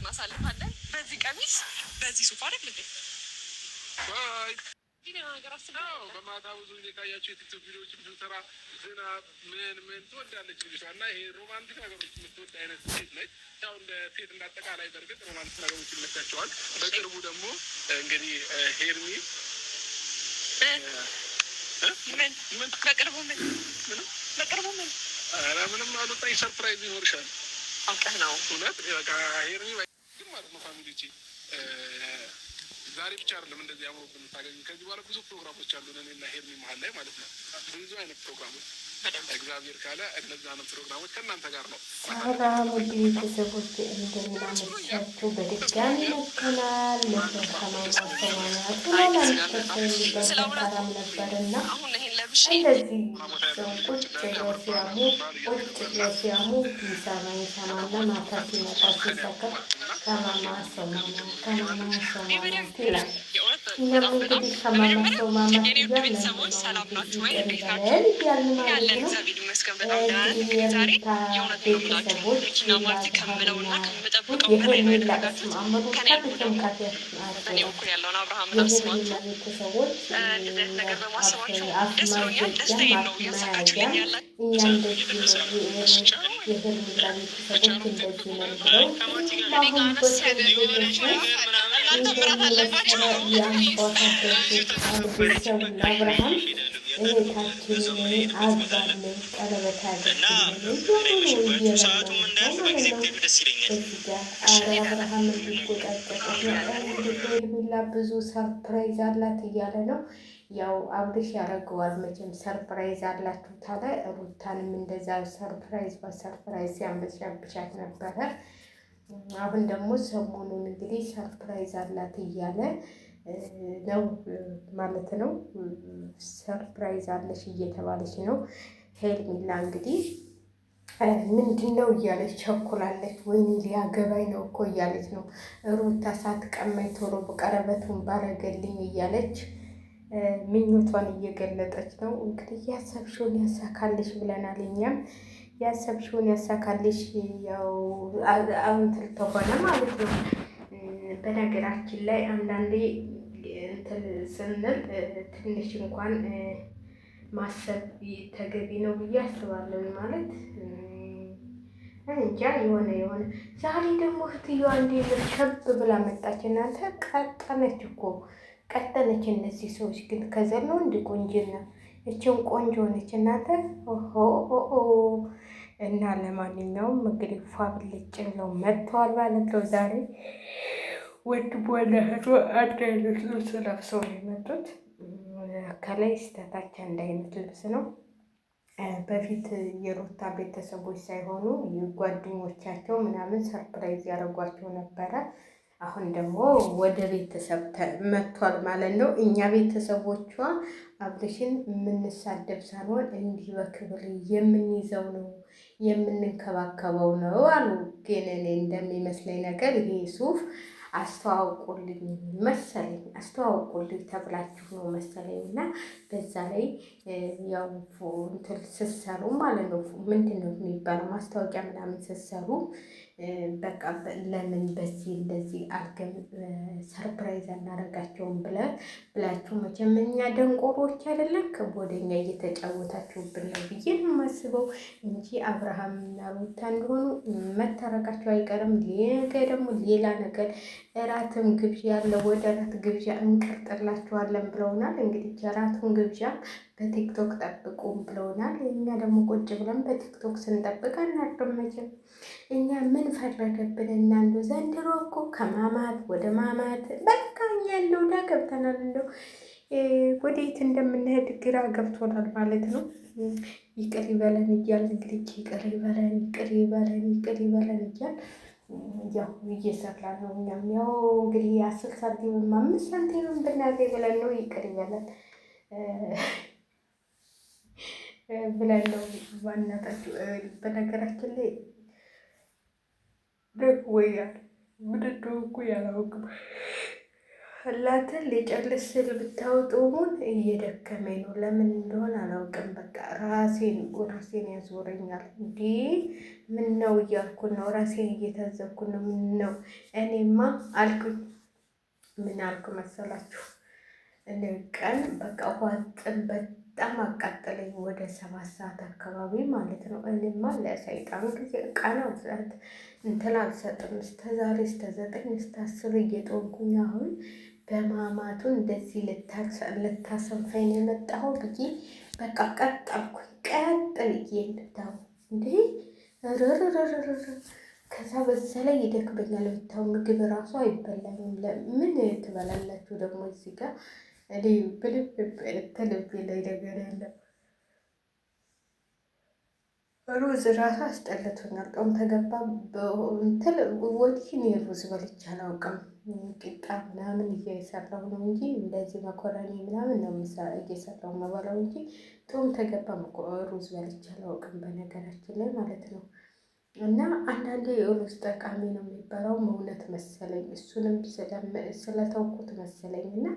እናሳልፋለን። በዚህ ቀሚስ በዚህ ሶፋ አይደል እንዴ? በማታ ብዙ የታያቸው የቲክቶክ ቪዲዮዎች ብንሰራ ዝናብ ምን ትወዳለች ልጅቷ እና ይሄ ሮማንቲክ ነገሮች የምትወድ አይነት ሴት ነች። ያው እንደ ሴት እንዳጠቃላይ በእርግጥ ሮማንቲክ ነገሮች ይመቻቸዋል። በቅርቡ ደግሞ እንግዲህ ሄርሚ በቅርቡ ምን ምንም አልወጣኝ ሰርፕራይዝ ይኖርሻል። አውቀህ ነው እውነት በቃ ሄርሚ ግን ማለት ነው ፋሚሊዎቼ ዛሬ ብቻ አይደለም እንደዚህ አምሮብን ታገኙ። ከዚህ በኋላ ብዙ ፕሮግራሞች አሉ እኔና ሄርሚ መሀል ላይ ማለት ነው። ብዙ አይነት ፕሮግራሞች እግዚአብሔር ካለ እነዛ ነው ፕሮግራሞች ከእናንተ ጋር ነው። ሰላም ውድ ቤተሰቦች እንደምን አመሻችሁ። በድጋሚ መጥተናል። ለተከማማሰማናቱ ላላንተሰራም ነበርና እንደዚህ ቁጭ ለሲያሙ ይሰማኝ ሰማና ማታ ሲመጣ ሲሰከር ከማማ ሰማና ይላል። እኛም እንግዲህ ከማማ ሰማማ ቤተሰቦች ሰላም ናችሁ ወይ? እንዴት ናችሁ? ያለን እግዚአብሔር ይመስገን በጣም ደህና ነን። ዛሬ የእውነት ነው የምላችሁ መኪና ማርቲ ከምለውና ከምጠብቀው በላይ ነው ያደረጋችሁት። ከኔ በእኔ በኩል ያለውን አብርሃምን አስባችሁ እንደዚህ አይነት ነገር በማሰባችሁ ደስ ብሎኛል። ደስታዬን ነው እያሳካችሁልኝ ያላችሁ። አብርሃም እህታችንን አግባለን ቀለበት አብርሃም ሄርሜላ ብዙ ሰርፕራይዝ አላት እያለ ነው። ያው አብርሽ ያደርገዋል መቼም ሰርፕራይዝ አላችሁ ታለ ሩታንም እንደዛ ሰርፕራይዝ በሰርፕራይዝ ሲያንበሻብሻት ነበረ። አሁን ደግሞ ሰሞኑን እንግዲህ ሰርፕራይዝ አላት እያለ ነው ማለት ነው። ሰርፕራይዝ አለሽ እየተባለች ነው። ሄርሜላ እንግዲህ ምንድን ነው እያለች ቸኩላለች። ወይኔ ሊያገባኝ ነው እኮ እያለች ነው። ሩታ ሳትቀማኝ ቶሎ ቀለበቱን ባረገልኝ እያለች ምኞቷን እየገለጠች ነው። እንግዲህ ያሰብሽውን ያሳካልሽ ብለናል። እኛም ያሰብሽውን ያሳካልሽ ያው እንትን ተሆነ ማለት ነው። በነገራችን ላይ አንዳንዴ እንትን ስንል ትንሽ እንኳን ማሰብ ተገቢ ነው ብዬ አስባለሁ። ማለት እንጃ የሆነ ዛሬ ደግሞ እህትየዋ እንዴት ሸብ ብላ መጣች። እናንተ ቀጠነች እኮ ቀጠነች። እነዚህ ሰዎች ግን ከዘር ነው እንዲ ቆንጅና እችን ቆንጆ ሆነች እናንተ እና ለማንኛውም እንግዲህ ፋብልጭ ነው መጥተዋል ማለት ነው ዛሬ ወንድሟና እህቷ አንድ አይነት ልብስ ለብሰው ነው የመጡት። ከላይ እስከታች አንድ አይነት ልብስ ነው። በፊት የሩታ ቤተሰቦች ሳይሆኑ ጓደኞቻቸው ምናምን ሰርፕራይዝ ያደርጓቸው ነበረ። አሁን ደግሞ ወደ ቤተሰብ መጥቷል ማለት ነው። እኛ ቤተሰቦቿ አብርሽን የምንሳደብ ሳይሆን እንዲህ በክብር የምንይዘው ነው የምንንከባከበው ነው አሉ። ግን እኔ እንደሚመስለኝ ነገር ይሄ ሱፍ አስተዋውቁልኝ መሰለኝ አስተዋውቁልኝ ተብላችሁ ነው መሰለኝ። እና በዛ ላይ ያው እንትን ስትሰሩ ማለት ነው ምንድን ነው የሚባለው ማስታወቂያ ምናምን ስትሰሩ በቃ ለምን በዚህ እንደዚህ አድርገን ሰርፕራይዝ አናደርጋቸውም ብላችሁ መቼም እኛ ደንቆሮች አይደለም ከቦደኛ እየተጫወታችሁብን ነው ብዬ ነው የማስበው እንጂ አብርሃምና ሩታ እንደሆኑ መታረቃቸው አይቀርም። ነገ ደግሞ ሌላ ነገር እራትም ግብዣ ያለ ወደ እራት ግብዣ እንቀርጥላችኋለን ብለውናል። እንግዲህ እራቱን ግብዣ በቲክቶክ ጠብቁም ብለውናል። እኛ ደግሞ ቁጭ ብለን በቲክቶክ ስንጠብቅ አናድርም መቼም። እኛ ምን ፈረደብን? እናንዱ ዘንድሮ እኮ ከማማት ወደ ማማት በቃ እኛ እንደው ዳ ገብተናል። እንደው ወዴት እንደምንሄድ ግራ ገብቶናል ማለት ነው። ይቅር ይበለን እያል እንግዲህ ይቅር ይበለን እያል ያው እየሰራ ነው። እኛም ያው እንግዲህ 10 ሳንቲምም 5 ሳንቲምም ብናገኝ ብለን ነው ይቅር ይበለን ብለን ነው ዋናታችሁ። በነገራችን ላይ ደግሞ ወይ ምን እንደሆንኩ ያላውቅም። ፈላትን ሊጨርስ ስል ብታወጡሙን እየደከመኝ ነው። ለምን እንደሆነ አላውቅም። በቃ ራሴን ያዞረኛል። እንዴ ምን ነው እያልኩ ነው። ራሴን እየታዘብኩ ነው። ምን ነው እኔማ አልኩኝ። ምን አልኩ መሰላችሁ? እኔ ቀን በቃ ዋጥን በጣም አቃጠለኝ። ወደ 7 ሰዓት አካባቢ ማለት ነው። እኔማ ለሰይጣን ጊዜ ቀን አብዛት እንትን አልሰጥም። እስከ ዛሬ እስከ 9 እስከ 10 እየጦንኩኝ አሁን በማማቱ እንደዚህ ልታሰንፈኝ ነው የመጣኸው ብዬ በቃ ቀጠልኩኝ። ቀጥል እየንታው እንዴ ርርርርር ከዛ በዛ ላይ ይደክመኛል። ብታው ምግብ ራሱ አይበላኝም። ምን ትበላላችሁ ደግሞ እዚህ ጋር እኔ ልብ ላይ ነገር ያለ ሩዝ ራሱ አስጠልቶኛል። ጦም ተገባ ወዲህ እኔ ሩዝ በልቼ አላውቅም። ቂጣ ምናምን እየሰራሁ ነው እንጂ እንደዚህ መኮረኒ ምናምን ነው እየሰራሁ መበላው እንጂ ጦም ተገባ ሩዝ በልቼ አላውቅም፣ በነገራችን ላይ ማለት ነው። እና አንዳንዴ ሩዝ ጠቃሚ ነው የሚባለው እውነት መሰለኝ። እሱንም ስለተውኩት መሰለኝ እና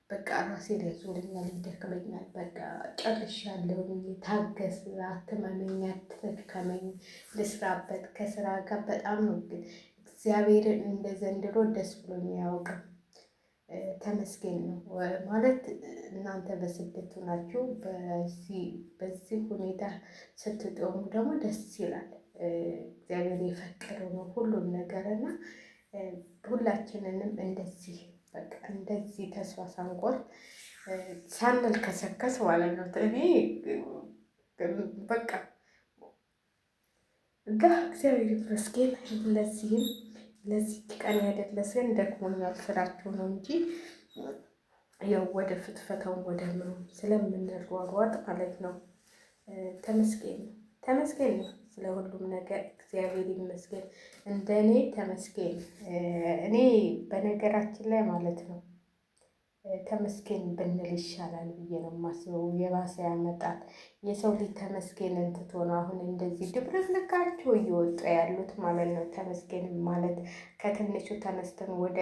በቃ ራሴ ያዞረኛል፣ ይደክመኛል። በቃ ጨርሻለሁ። ታገስ፣ አትመመኝ፣ አትድከመኝ፣ ልስራበት። ከስራ ጋር በጣም ነው ግን እግዚአብሔርን እንደ ዘንድሮ ደስ ብሎኝ አያውቅም። ተመስገን ነው ማለት። እናንተ በስደቱ ናችሁ፣ በዚህ ሁኔታ ስትጦሙ ደግሞ ደስ ይላል። እግዚአብሔር የፈቀደው ነው ሁሉም ነገር እና ሁላችንንም እንደዚህ በቃ እንደዚህ ተስፋ ሳንቆርጥ ሳንል ከሰከስ ማለት ነው። እኔ በቃ እግዚአብሔር ይመስገን። ለዚህ ቀን ያደረሰን ደክሞኛል ስራችሁ ነው እንጂ ያው ወደ ፍትፈታው ወደ ምኑ ስለምንሯሯጥ ማለት ነው። ተመስገን ነው ስለ ሁሉም ነገር እግዚአብሔር ይመስገን። እንደኔ ተመስገን። እኔ በነገራችን ላይ ማለት ነው ተመስገን ብንል ይሻላል ብዬ ነው የማስበው። የባሰ ያመጣል። የሰው ልጅ ተመስገን እንትቶ ነው አሁን እንደዚህ ድብርቅርቃቸው እየወጡ ያሉት ማለት ነው። ተመስገን ማለት ከትንሹ ተነስተን ወደ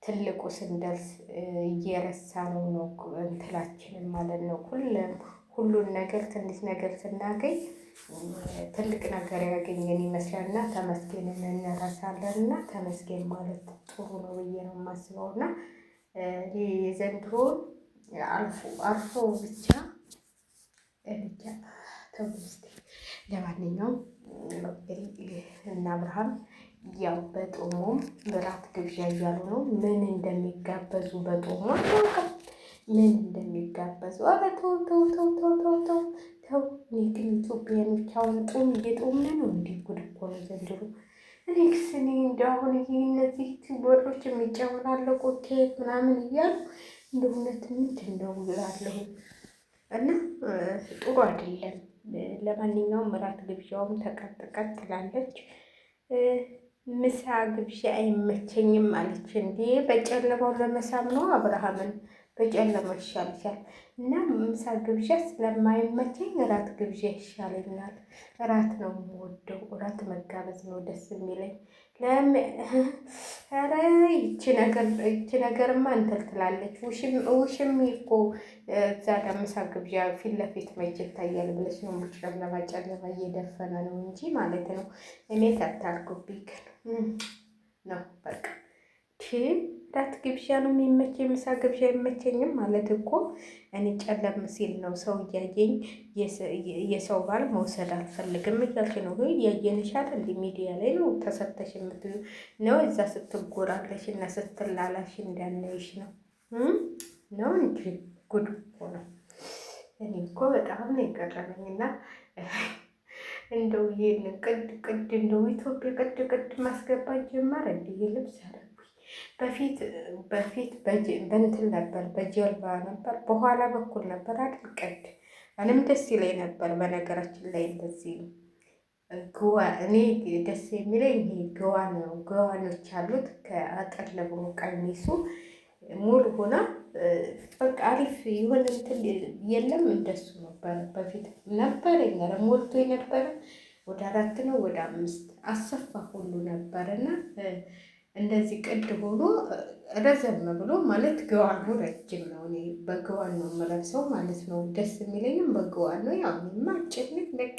ትልቁ ስንደርስ እየረሳ ነው እንትላችንን ማለት ነው። ሁሉን ነገር ትንሽ ነገር ስናገኝ ትልቅ ነገር ያገኘን ይመስላል እና ተመስገንን እንረሳለን። እና ተመስገን ማለት ጥሩ ነው ብዬ ነው የማስበው። እና የዘንድሮ አልፎ ብቻ ተውስቲ። ለማንኛውም እና አብርሃም ያው በጦሙም እራት ግብዣ እያሉ ነው። ምን እንደሚጋበዙ በጦሙ አላውቅም፣ ምን እንደሚጋበዙ። ኧረ ተው። እኔ ግን ኢትዮጵያኖች አሁን ጦም እየጦምን ነው እንዴ? ጉድ እኮ ነው ዘንድሮ። እኔ እንደ አሁን እነዚህ ወሮች የሚጨመላለቁ ኬክ ምናምን እያሉ እንደ እውነት ምንድን ነው እላለሁ። እና ጥሩ አይደለም። ለማንኛውም እራት ግብዣውም ትላለች። ምሳ ግብዣ አይመቸኝም አለች። እንዴ በጨለማው ለመሳም ነው አብርሃምን በጨለማ ይሻልሻል። እና ምሳ ግብዣ ስለማይመቸኝ እራት ግብዣ ይሻለኛል። እራት ነው የምወደው። እራት መጋበዝ ነው ደስ የሚለኝ። ኧረ ይቺ ነገርማ እንትን ትላለች። ውሽም እኮ እዛ ጋር ምሳ ግብዣ ፊት ለፊት መቼ ይታያል ብለሽ ነው። ጨለማ እየደፈነ ነው እንጂ ማለት ነው። እኔ ታታርጉብኝ ግን ነው በቃ ራት ግብዣ ነው የሚመቸኝ። ምሳ ግብዣ አይመቸኝም ማለት እኮ እኔ ጨለም ሲል ነው ሰው እያየኝ የሰው ባል መውሰድ አልፈልግም እያልሽ ነው። እያየንሻል እንዲ ሚዲያ ላይ ነው ተሰተሽ የምትዩ ነው። እዛ ስትጎራለሽ እና ስትላላሽ እንዳናይሽ ነው እንጂ ጉድ እኮ ነው። እኔ እኮ በጣም ነው የቀረበኝ። እና እንደው ይሄን ቅድ እንደው ኢትዮጵያ ቅድ ማስገባት ጀመረ። እንዲህ ልብስ አረጉኝ። በፊት በእንትን ነበር፣ በጀልባ ነበር፣ በኋላ በኩል ነበር አይደል? ቅድ እኔም ደስ ይለኝ ነበር። በነገራችን ላይ እንደዚህ ግዋ እኔ ደስ የሚለኝ ይሄ ግዋ ነው። ግዋኖች አሉት ከአጠር ለብሮ ቀሚሱ ሙሉ ሆና በቃ አሪፍ የሆነ እንትን የለም። እንደሱ ነበር በፊት ነበር ሞልቶ የነበረ ወደ 4 ነው ወደ 5 አሰፋ ሁሉ ነበር። እና እንደዚህ ቅድ ሆኖ ረዘም ብሎ ማለት ገዋኑ ረጅም ነው። እኔ በገዋን ነው የምለብሰው ማለት ነው። ደስ የሚለኝም በገዋን ነው። ያው ማጭንቅ በቃ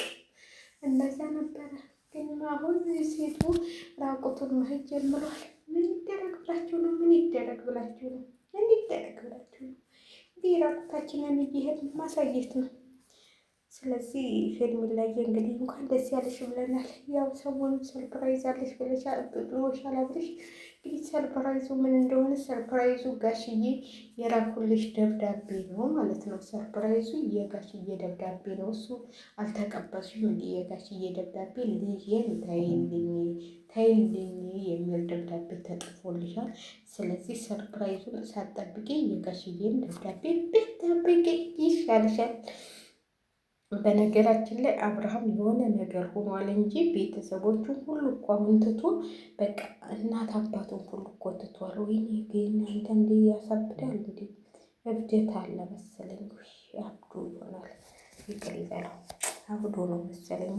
እንደዛ ነበረ። ግን አሁን ሴቱ ራቁቱን መሄድ ጀምሯል። ምን ይደረግ ብላችሁ ነው? ምን ይደረግ ብላችሁ ነው? ምን ይደረግ ብላችሁ ነው? እንዲህ ራቁታችንን እየሄድን ማሳየት ነው። ስለዚህ ፊልም ላይ እንግዲህ እንኳን ደስ ያለሽ ብለናል። ያው ሰሞኑን ሰርፕራይዝ አለሽ ብለሻል አብርሽ። እንግዲህ ሰርፕራይዙ ምን እንደሆነ ሰርፕራይዙ ጋሽዬ የላኩልሽ ደብዳቤ ነው ማለት ነው። ሰርፕራይዙ የጋሽዬ ደብዳቤ ነው። እሱ አልተቀበልሽም እንዲ የጋሽዬ ደብዳቤ ልጄን ተይልኝ የሚል ደብዳቤ ተጽፎልሻል። ስለዚህ ሰርፕራይዙን ሳትጠብቂ የጋሽዬን ደብዳቤ ብትጠብቂ ይሻልሻል። በነገራችን ላይ አብርሃም የሆነ ነገር ሆኗል እንጂ ቤተሰቦቹን ሁሉ እኮ አሁን ትቶ በቃ እናት አባቱን ሁሉ እኮ ትቷል። ወይኔ ግን አንዳንዴ ያሳብዳል። እንዴ እብደት አለ መሰለኝ። አብዶ ይሆናል። ይቅር ይበለው። አብዶ ነው መሰለኝ።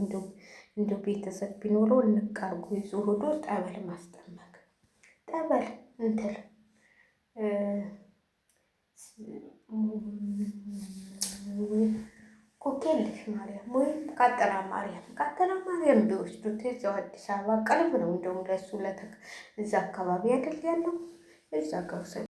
እንደው ቤተሰብ ቢኖረው እንቃርጎ ይዞ ሆዶ ጠበል ማስጠመቅ ጠበል እንትል ኮኬልሽ ማርያም ወይም ቃጠራ ማርያም ቢወስዱት እዛው አዲስ አበባ ቅርብ ነው። እንደውም ለሱ እዛ አካባቢ አይደል ያለው እዛ ጋር